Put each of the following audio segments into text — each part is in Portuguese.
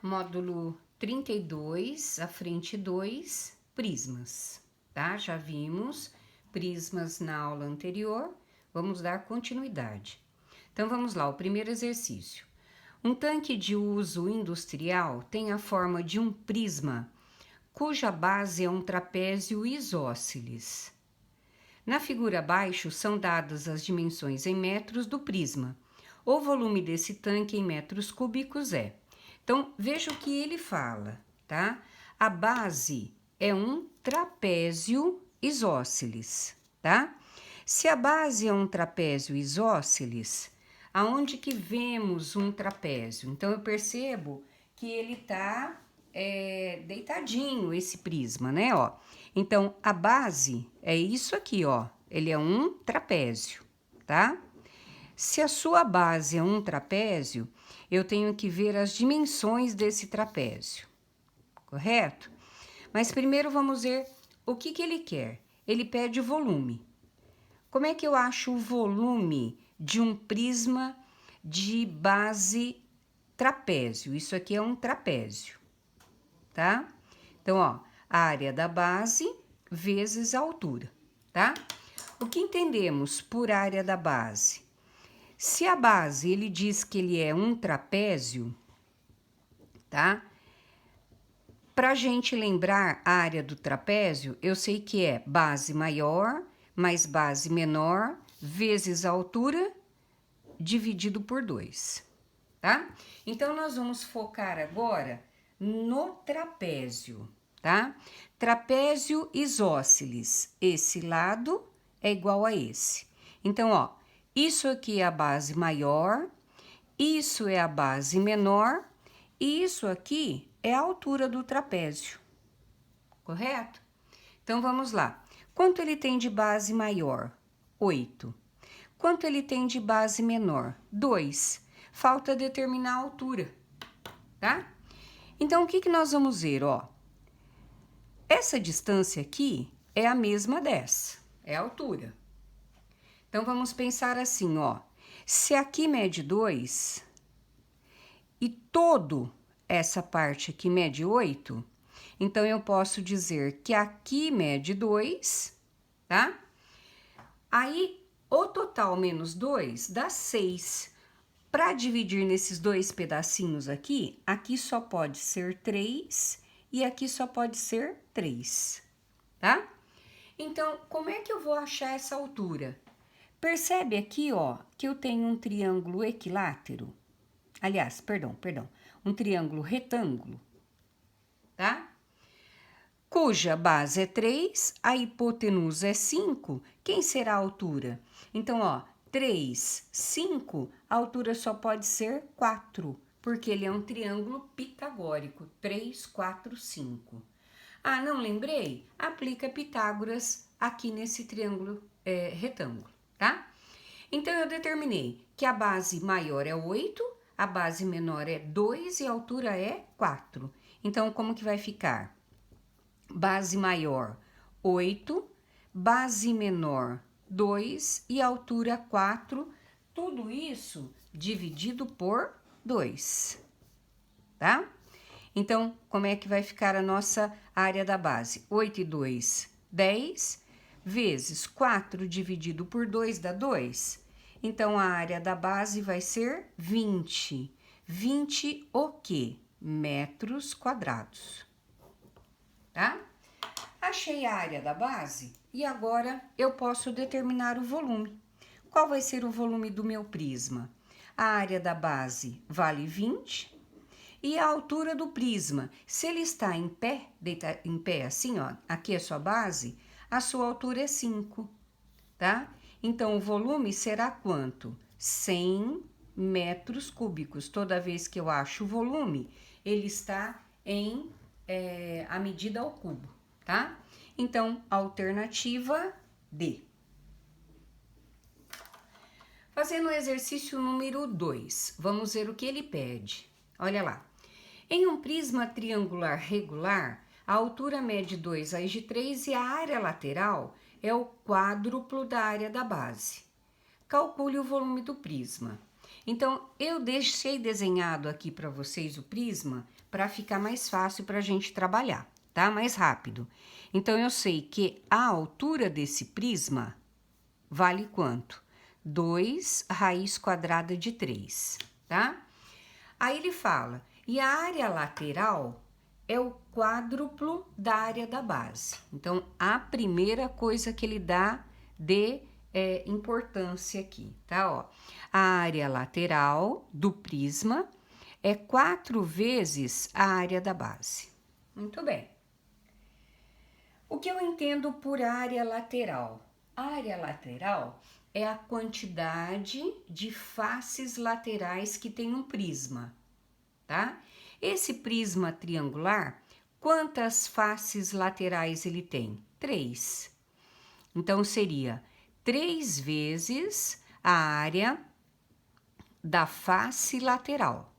Módulo 32, a frente 2, prismas, tá? Já vimos prismas na aula anterior, vamos dar continuidade. Então, vamos lá, o primeiro exercício. Um tanque de uso industrial tem a forma de um prisma, cuja base é um trapézio isósceles. Na figura abaixo são dadas as dimensões em metros do prisma. O volume desse tanque em metros cúbicos é... Então, veja o que ele fala, tá? A base é um trapézio isósceles, tá? Se a base é um trapézio isósceles, aonde que vemos um trapézio? Então, eu percebo que ele tá deitadinho, esse prisma, né, ó. Então, a base é isso aqui, ó. Ele é um trapézio, tá? Se a sua base é um trapézio, eu tenho que ver as dimensões desse trapézio, correto? Mas primeiro vamos ver o que ele quer. Ele pede o volume. Como é que eu acho o volume de um prisma de base trapézio? Isso aqui é um trapézio, tá? Então, ó, a área da base vezes a altura, tá? O que entendemos por área da base? Se a base, ele diz que ele é um trapézio, tá? Pra gente lembrar a área do trapézio, eu sei que é base maior mais base menor vezes a altura dividido por 2, tá? Então, nós vamos focar agora no trapézio, tá? Trapézio isósceles, esse lado é igual a esse. Então, ó, isso aqui é a base maior, isso é a base menor e isso aqui é a altura do trapézio, correto? Então, vamos lá. Quanto ele tem de base maior? 8. Quanto ele tem de base menor? 2. Falta determinar a altura, tá? Então, o que nós vamos ver, ó? Essa distância aqui é a mesma dessa, é a altura. Então, vamos pensar assim, ó. Se aqui mede 2 e todo essa parte aqui mede 8, então eu posso dizer que aqui mede 2, tá? Aí, o total menos 2 dá 6. Para dividir nesses dois pedacinhos aqui, aqui só pode ser 3 e aqui só pode ser 3, tá? Então, como é que eu vou achar essa altura? Percebe aqui, ó, que eu tenho um triângulo equilátero. Aliás, perdão, um triângulo retângulo, tá? Cuja base é 3, a hipotenusa é 5, quem será a altura? Então, ó, 3, 5, a altura só pode ser 4, porque ele é um triângulo pitagórico, 3, 4, 5. Ah, não lembrei? Aplica Pitágoras aqui nesse triângulo retângulo, tá? Então, eu determinei que a base maior é 8, a base menor é 2 e a altura é 4. Então, como que vai ficar? Base maior, 8, base menor, 2 e altura 4, tudo isso dividido por 2, tá? Então, como é que vai ficar a nossa área da base? 8 e 2, 10, vezes 4 dividido por 2 dá 2. Então, a área da base vai ser 20. 20 o quê? Metros quadrados, tá? Achei a área da base e agora eu posso determinar o volume. Qual vai ser o volume do meu prisma? A área da base vale 20 e a altura do prisma, se ele está em pé, deita em pé assim, ó, aqui é a sua base, a sua altura é 5, tá? Então, o volume será quanto? 100 metros cúbicos. Toda vez que eu acho o volume, ele está em a medida ao cubo, tá? Então, alternativa D. Fazendo o exercício número 2, vamos ver o que ele pede. Olha lá. Em um prisma triangular regular, a altura mede 2 raiz de 3 e a área lateral é o quádruplo da área da base. Calcule o volume do prisma. Então, eu deixei desenhado aqui para vocês o prisma para ficar mais fácil para a gente trabalhar, tá? Mais rápido. Então, eu sei que a altura desse prisma vale quanto? 2 raiz quadrada de 3, tá? Aí ele fala, e a área lateral é o quádruplo da área da base. Então, a primeira coisa que ele dá de importância aqui, tá? Ó, a área lateral do prisma é 4 vezes a área da base. Muito bem. O que eu entendo por área lateral? A área lateral é a quantidade de faces laterais que tem um prisma, tá? Esse prisma triangular, quantas faces laterais ele tem? 3. Então, seria 3 vezes a área da face lateral,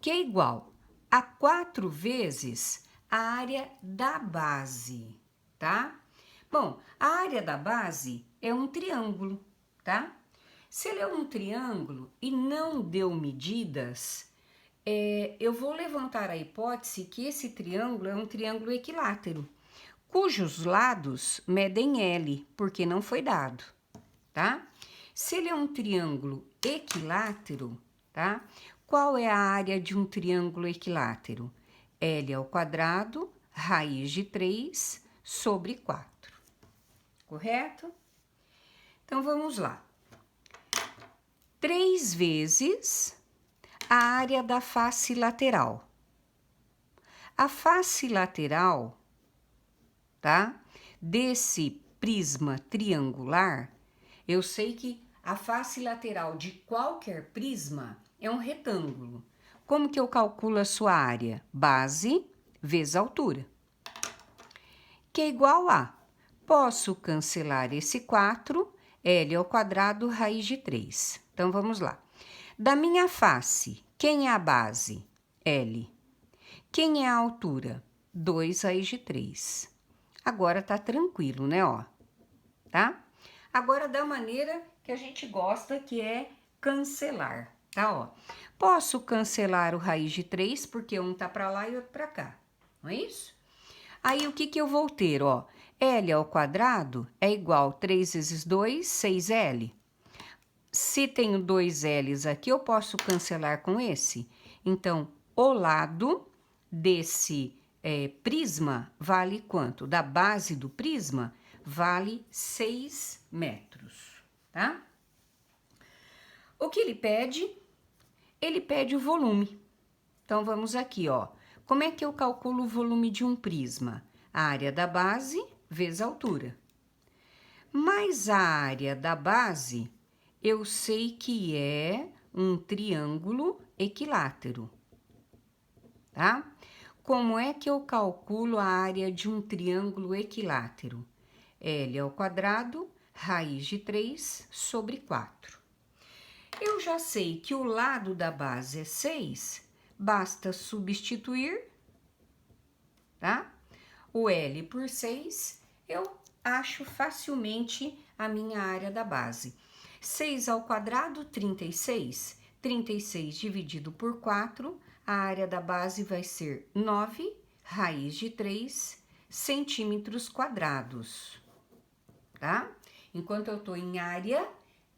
que é igual a 4 vezes a área da base, tá? Bom, a área da base é um triângulo, tá? Se ele é um triângulo e não deu medidas, eu vou levantar a hipótese que esse triângulo é um triângulo equilátero, cujos lados medem L, porque não foi dado, tá? Se ele é um triângulo equilátero, tá? Qual é a área de um triângulo equilátero? L ao quadrado, raiz de 3 sobre 4. Correto? Então, vamos lá. 3 vezes a área da face lateral. A face lateral, tá? Desse prisma triangular, eu sei que a face lateral de qualquer prisma é um retângulo. Como que eu calculo a sua área? Base vezes altura, que é igual a... Posso cancelar esse 4, L ao quadrado, raiz de 3. Então, vamos lá. Da minha face, quem é a base? L. Quem é a altura? 2 raiz de 3. Agora tá tranquilo, né, ó? Tá? Agora, da maneira que a gente gosta, que é cancelar, tá, ó? Posso cancelar o raiz de 3, porque um tá pra lá e outro pra cá, não é isso? Aí, o que que eu vou ter, ó? L ao quadrado é igual a 3 vezes 2, 6L. Se tenho 2 L's aqui, eu posso cancelar com esse. Então, o lado desse prisma vale quanto? Da base do prisma vale 6 metros, tá? O que ele pede? Ele pede o volume. Então, vamos aqui, ó. Como é que eu calculo o volume de um prisma? A área da base vezes a altura. Mas a área da base, eu sei que é um triângulo equilátero, tá? Como é que eu calculo a área de um triângulo equilátero? L ao quadrado, raiz de 3 sobre 4. Eu já sei que o lado da base é 6, basta substituir, tá? O L por 6, eu acho facilmente a minha área da base. 6 ao quadrado, 36. 36 dividido por 4, a área da base vai ser 9, raiz de 3, centímetros quadrados, tá? Enquanto eu tô em área,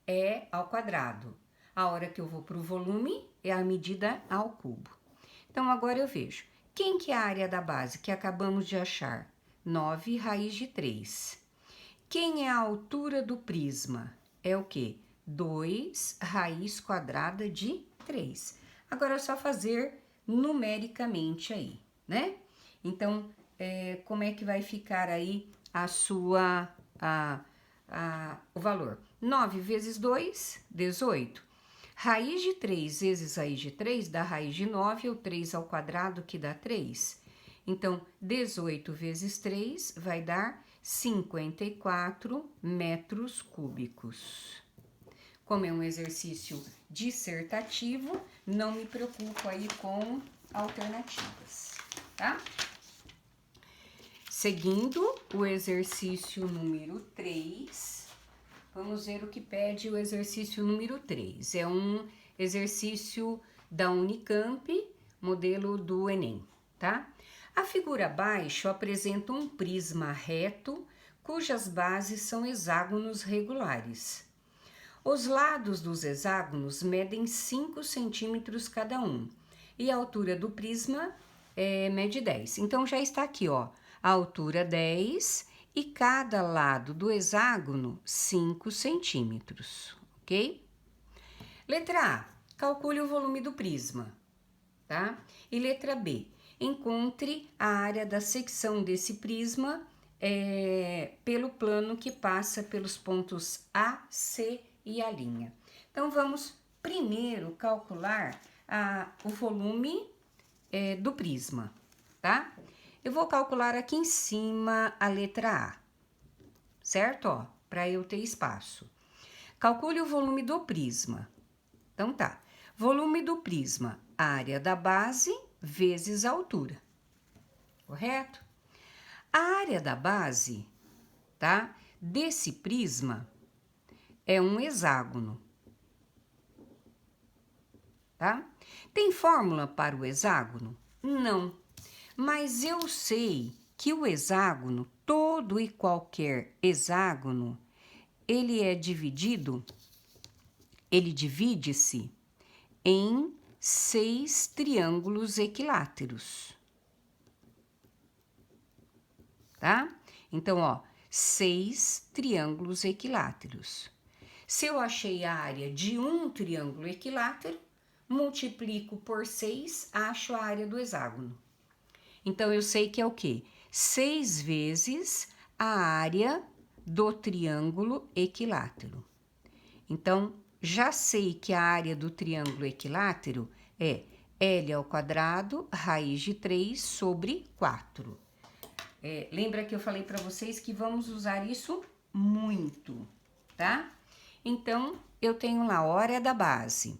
é ao quadrado. A hora que eu vou pro volume, é a medida ao cubo. Então, agora eu vejo. Quem que é a área da base que acabamos de achar? 9 raiz de 3. Quem é a altura do prisma? É o quê? 2 raiz quadrada de 3. Agora é só fazer numericamente aí, né? Então, como é que vai ficar aí a sua, o valor? 9 vezes 2, 18. Raiz de 3 vezes raiz de 3 dá raiz de 9, ou 3 ao quadrado, que dá 3. Então, 18 vezes 3 vai dar 54 metros cúbicos. Como é um exercício dissertativo, não me preocupo aí com alternativas, tá? Seguindo o exercício número 3, Vamos ver o que pede o exercício número 3. É um exercício da Unicamp, modelo do Enem, tá? A figura abaixo apresenta um prisma reto, cujas bases são hexágonos regulares. Os lados dos hexágonos medem 5 centímetros cada um, e a altura do prisma mede 10. Então, já está aqui, ó, a altura 10 e cada lado do hexágono 5 centímetros, ok? Letra A, calcule o volume do prisma, tá? E letra B, encontre a área da secção desse prisma pelo plano que passa pelos pontos A, C e A'. Então, vamos primeiro calcular o volume do prisma, tá? Eu vou calcular aqui em cima a letra A, certo? Ó, para eu ter espaço. Calcule o volume do prisma. Então tá, volume do prisma, área da base vezes a altura, correto? A área da base, tá? Desse prisma é um hexágono, tá? Tem fórmula para o hexágono? Não, mas eu sei que o hexágono, todo e qualquer hexágono, ele divide-se em 6 triângulos equiláteros, tá? Então, ó, 6 triângulos equiláteros. Se eu achei a área de um triângulo equilátero, multiplico por 6, acho a área do hexágono. Então, eu sei que é o quê? 6 vezes a área do triângulo equilátero. Então, já sei que a área do triângulo equilátero é L² raiz de 3 sobre 4. Lembra que eu falei para vocês que vamos usar isso muito, tá? Então, eu tenho lá a área da base.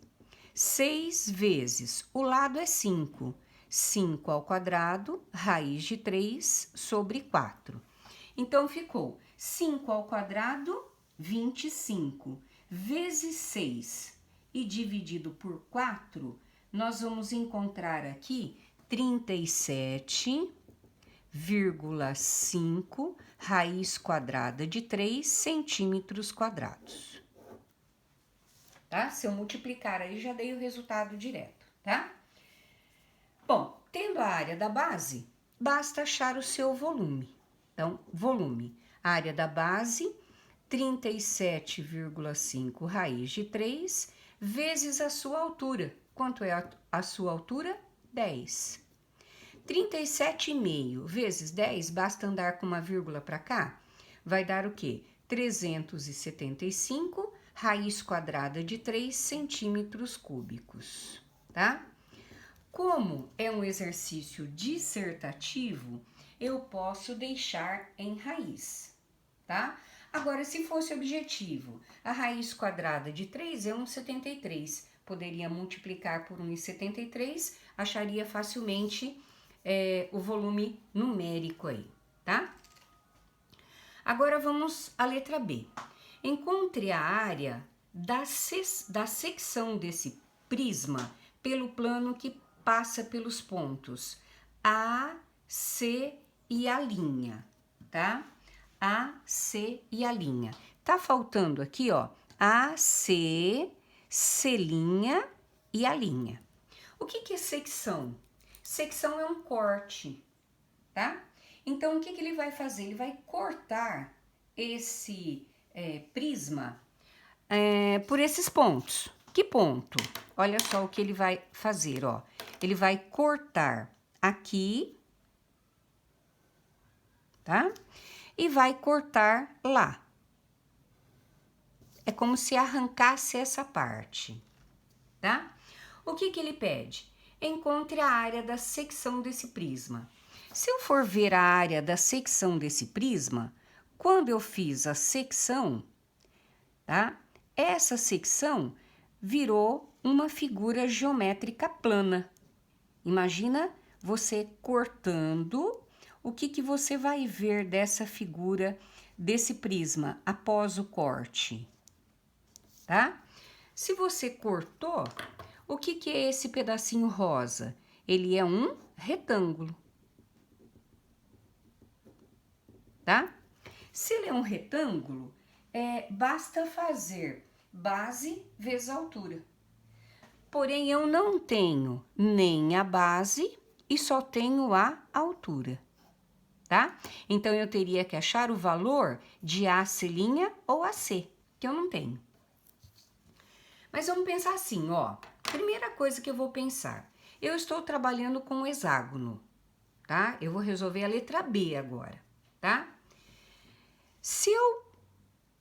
6 vezes, o lado é 5. 5² raiz de 3 sobre 4. Então, ficou 5², 25, vezes 6 e dividido por 4, nós vamos encontrar aqui 37,5 raiz quadrada de 3 centímetros quadrados. Tá? Se eu multiplicar aí, já dei o resultado direto, tá? Bom, tendo a área da base, basta achar o seu volume. Então, volume, área da base, 37,5 raiz de 3, vezes a sua altura. Quanto é a sua altura? 10. 37,5 vezes 10, basta andar com uma vírgula para cá, vai dar o quê? 375 raiz quadrada de 3 centímetros cúbicos, tá? Como é um exercício dissertativo, eu posso deixar em raiz, tá? Agora, se fosse objetivo, a raiz quadrada de 3 é 1,73. Poderia multiplicar por 1,73, acharia facilmente o volume numérico aí, tá? Agora, vamos à letra B. Encontre a área da secção desse prisma pelo plano que passa pelos pontos A, C e A', tá? A, C e A'. Tá faltando aqui, ó, A, C, C' e A'. O que é secção? Secção é um corte, tá? Então, o que ele vai fazer? Ele vai cortar esse prisma por esses pontos. Que ponto? Olha só o que ele vai fazer, ó. Ele vai cortar aqui, tá? E vai cortar lá. É como se arrancasse essa parte, tá? O que ele pede? Encontre a área da secção desse prisma. Se eu for ver a área da secção desse prisma, quando eu fiz a secção, tá? Essa secção virou uma figura geométrica plana. Imagina você cortando, o que você vai ver dessa figura desse prisma após o corte, tá? Se você cortou, o que é esse pedacinho rosa? Ele é um retângulo, tá? Se ele é um retângulo, basta fazer base vezes altura. Porém, eu não tenho nem a base e só tenho a altura, tá? Então, eu teria que achar o valor de AC' ou AC, que eu não tenho. Mas vamos pensar assim, ó. Primeira coisa que eu vou pensar. Eu estou trabalhando com um hexágono, tá? Eu vou resolver a letra B agora, tá? Se eu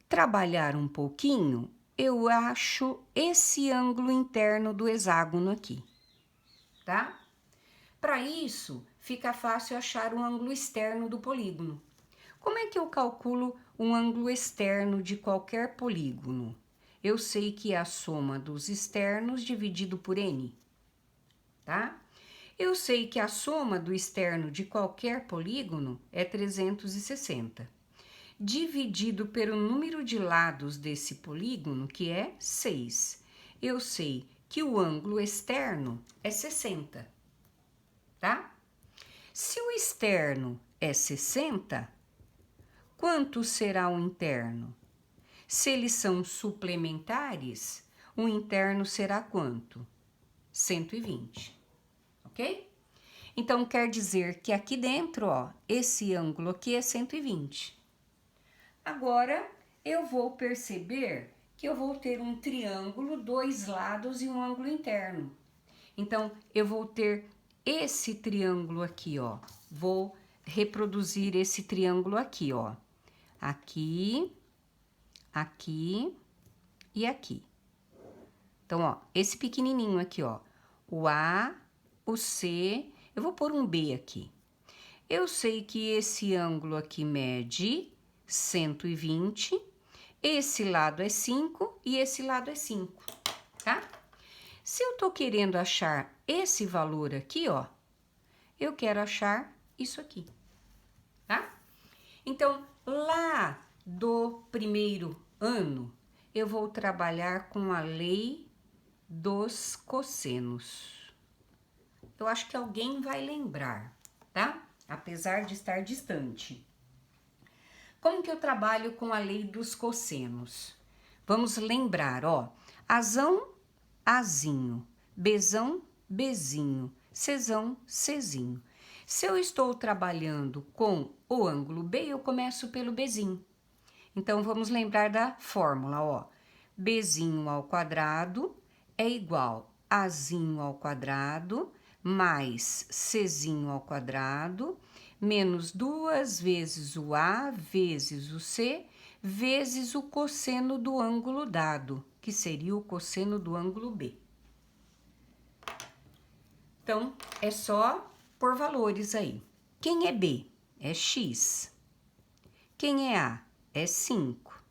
trabalhar um pouquinho, eu acho esse ângulo interno do hexágono aqui, tá? Para isso, fica fácil achar o ângulo externo do polígono. Como é que eu calculo um ângulo externo de qualquer polígono? Eu sei que é a soma dos externos dividido por n, tá? Eu sei que a soma do externo de qualquer polígono é 360, dividido pelo número de lados desse polígono, que é 6. Eu sei que o ângulo externo é 60, tá? Se o externo é 60, quanto será o interno? Se eles são suplementares, o interno será quanto? 120, ok? Então, quer dizer que aqui dentro, ó, esse ângulo aqui é 120. Agora, eu vou perceber que eu vou ter um triângulo, 2 lados e um ângulo interno. Então, eu vou ter esse triângulo aqui, ó. Vou reproduzir esse triângulo aqui, ó. Aqui, aqui e aqui. Então, ó, esse pequenininho aqui, ó. O A, o C, eu vou pôr um B aqui. Eu sei que esse ângulo aqui mede 120, esse lado é 5 e esse lado é 5, tá? Se eu tô querendo achar esse valor aqui, ó, eu quero achar isso aqui, tá? Então, lá do primeiro ano, eu vou trabalhar com a lei dos cossenos. Eu acho que alguém vai lembrar, tá? Apesar de estar distante. Como que eu trabalho com a lei dos cossenos? Vamos lembrar, ó. Azão, Azinho. Bezão, Bezinho. Czão, Czinho. Se eu estou trabalhando com o ângulo B, eu começo pelo Bezinho. Então, vamos lembrar da fórmula, ó. Bezinho ao quadrado é igual a Azinho ao quadrado mais Czinho ao quadrado menos 2 vezes o A vezes o C vezes o cosseno do ângulo dado, que seria o cosseno do ângulo B. Então, é só por valores aí. Quem é B? É x. Quem é A? É 5.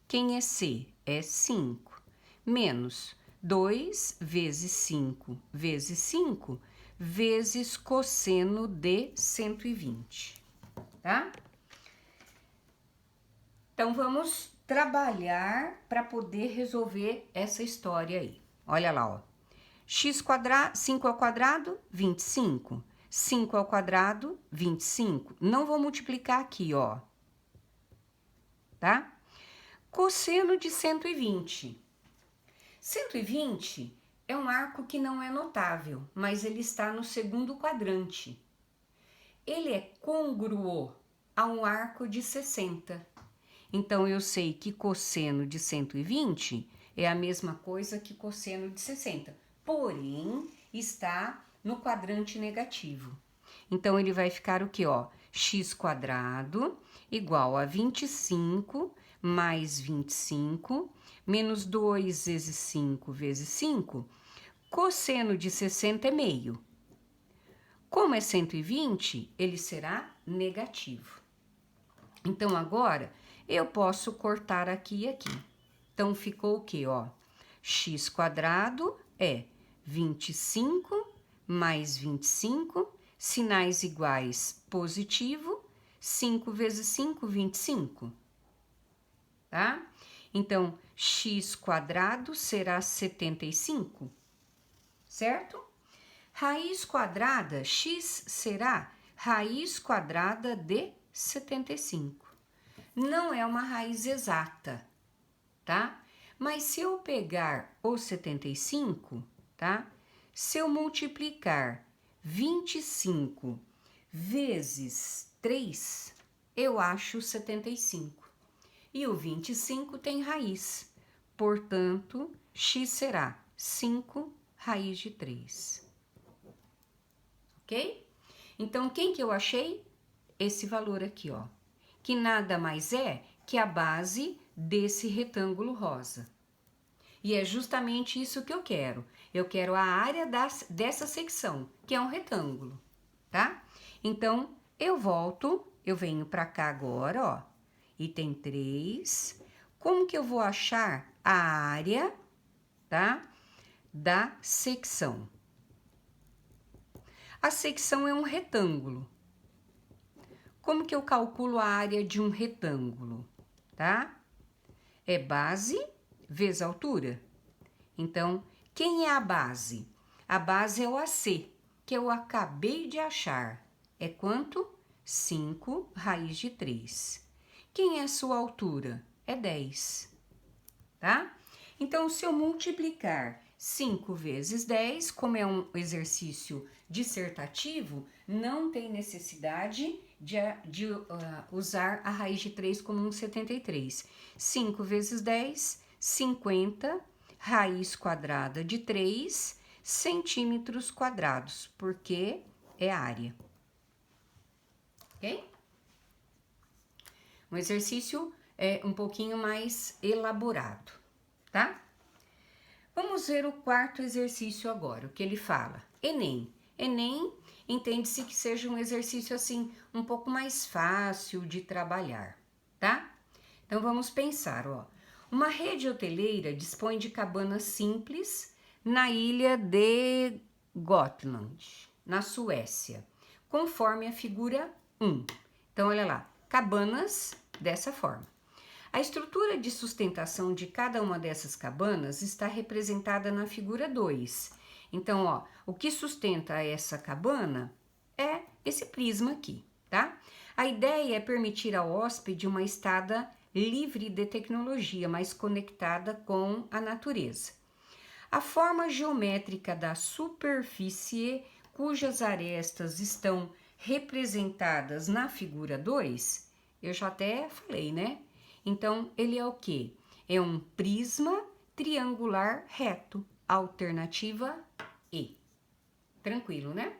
Quem é C? É 5. Menos 2 vezes 5 vezes 5 vezes cosseno de 120, tá? Então, vamos trabalhar para poder resolver essa história aí. Olha lá, ó. X quadrado, 5 ao quadrado, 25. 5 ao quadrado, 25. Não vou multiplicar aqui, ó. Tá? Cosseno de 120. 120 é um arco que não é notável, mas ele está no segundo quadrante. Ele é côngruo a um arco de 60. Então, eu sei que cosseno de 120 é a mesma coisa que cosseno de 60. Porém, está no quadrante negativo. Então, ele vai ficar o quê, ó? X quadrado igual a 25 mais 25, menos 2 vezes 5 vezes 5, cosseno de 60 é meio. Como é 120, ele será negativo. Então, agora, eu posso cortar aqui e aqui. Então, ficou o quê, ó? X quadrado é 25 mais 25, sinais iguais positivo, 5 vezes 5, 25. tá? Então, x quadrado será 75, certo? Raiz quadrada, x será raiz quadrada de 75. Não é uma raiz exata, tá? Mas se eu pegar o 75, tá? Se eu multiplicar 25 vezes 3, eu acho 75. E o 25 tem raiz, portanto, x será 5 raiz de 3. Ok? Então, quem que eu achei? Esse valor aqui, ó, que nada mais é que a base desse retângulo rosa. E é justamente isso que eu quero. Eu quero a área dessa secção, que é um retângulo, tá? Então, eu volto, eu venho para cá agora, ó, item 3. Como que eu vou achar a área, tá? Da secção. A secção é um retângulo. Como que eu calculo a área de um retângulo, tá? É base vezes altura. Então, quem é a base? A base é o AC, que eu acabei de achar. É quanto? 5 raiz de 3. Quem é a sua altura? É 10, tá? Então, se eu multiplicar 5 vezes 10, como é um exercício dissertativo, não tem necessidade de usar a raiz de 3 como um 73. 5 vezes 10, 50, raiz quadrada de 3 centímetros quadrados, porque é área. Ok? Um exercício um pouquinho mais elaborado, tá? Vamos ver o quarto exercício agora, o que ele fala. Enem. Enem entende-se que seja um exercício assim um pouco mais fácil de trabalhar, tá? Então vamos pensar, ó. Uma rede hoteleira dispõe de cabanas simples na ilha de Gotland, na Suécia, conforme a figura 1. Então olha lá, cabanas dessa forma. A estrutura de sustentação de cada uma dessas cabanas está representada na figura 2. Então, ó, o que sustenta essa cabana é esse prisma aqui, tá? A ideia é permitir ao hóspede uma estada livre de tecnologia, mas conectada com a natureza. A forma geométrica da superfície, cujas arestas estão representadas na figura 2, eu já até falei, né? Então, ele é o quê? É um prisma triangular reto, alternativa E. Tranquilo, né?